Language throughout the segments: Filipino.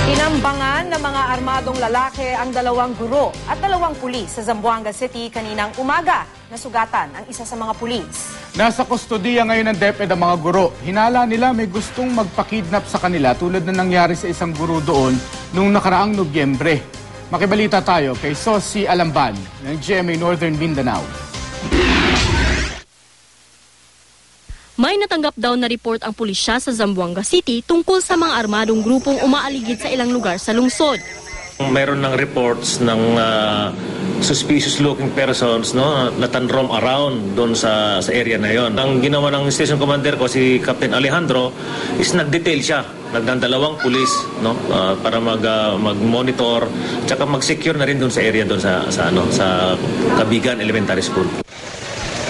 Tinambangan ng mga armadong lalaki ang 2 guro at 2 pulis sa Zamboanga City kaninang umaga. Nasugatan ang isa sa mga pulis. Nasa kustodiya ngayon ng DepEd ang mga guro. Hinala nila may gustong magpakidnap sa kanila tulad na nangyari sa isang guro doon noong nakaraang Nobyembre. Makibalita tayo kay Sosi Alamban ng GMA Northern Mindanao. May natanggap daw na report ang pulisya sa Zamboanga City tungkol sa mga armadong grupong umaaligid sa ilang lugar sa lungsod. Mayroon ng reports ng suspicious looking persons na tanrom around doon sa area na yon. Ang ginawa ng station commander ko, si Captain Alejandro, is nag-detail siya. Nagdang 2 pulis para mag-monitor tsaka mag-secure na rin doon sa area doon sa Kabigan Elementary School.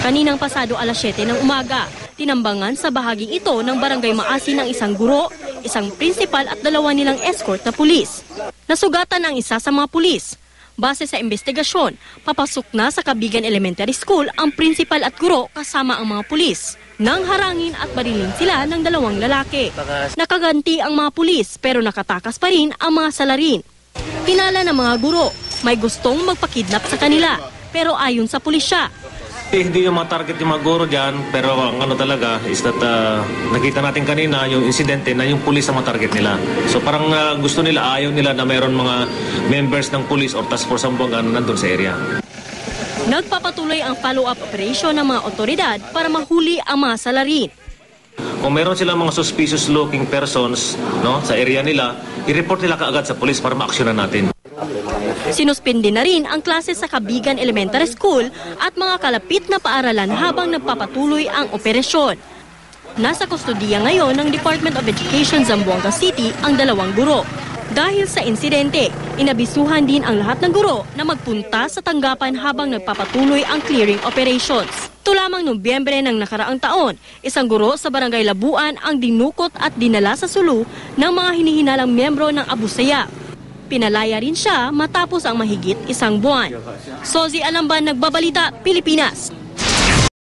Kaninang pasado alas 7 ng umaga, tinambangan sa bahaging ito ng Barangay Maasin ng isang guro, isang principal at 2 nilang escort na pulis. Nasugatan ang isa sa mga pulis. Base sa investigasyon, papasok na sa Kabigan Elementary School ang principal at guro kasama ang mga pulis. Nang harangin at barilin sila ng 2 lalaki. Nakaganti ang mga pulis pero nakatakas pa rin ang mga salarin. Hinala ng mga guro, may gustong magpakidnap sa kanila pero ayon sa pulisya, Hindi yung mga target yung mga guro dyan, pero ang talaga is that nakita natin kanina yung insidente na yung pulis ang mga target nila. So parang gusto nila, ayaw nila na mayroon mga members ng police or task force Zamboanga na nandun sa area. Nagpapatuloy ang follow-up operation ng mga otoridad para mahuli ang mga salarin. Kung meron silang mga suspicious looking persons sa area nila, i-report nila kaagad sa police para ma-actionan natin. Sinuspindi na rin ang klase sa Kabigan Elementary School at mga kalapit na paaralan habang nagpapatuloy ang operasyon. Nasa kustodiya ngayon ng Department of Education Zamboanga City ang 2 guro. Dahil sa insidente, inabisuhan din ang lahat ng guro na magpunta sa tanggapan habang nagpapatuloy ang clearing operations. Ito lamang Nobyembre ng nakaraang taon, isang guro sa Barangay Labuan ang dinukot at dinala sa sulu ng mga hinihinalang miyembro ng Abu Sayyaf. Pinalaya rin siya matapos ang mahigit 1 buwan. Sozi Alamban, Nagbabalita, Pilipinas.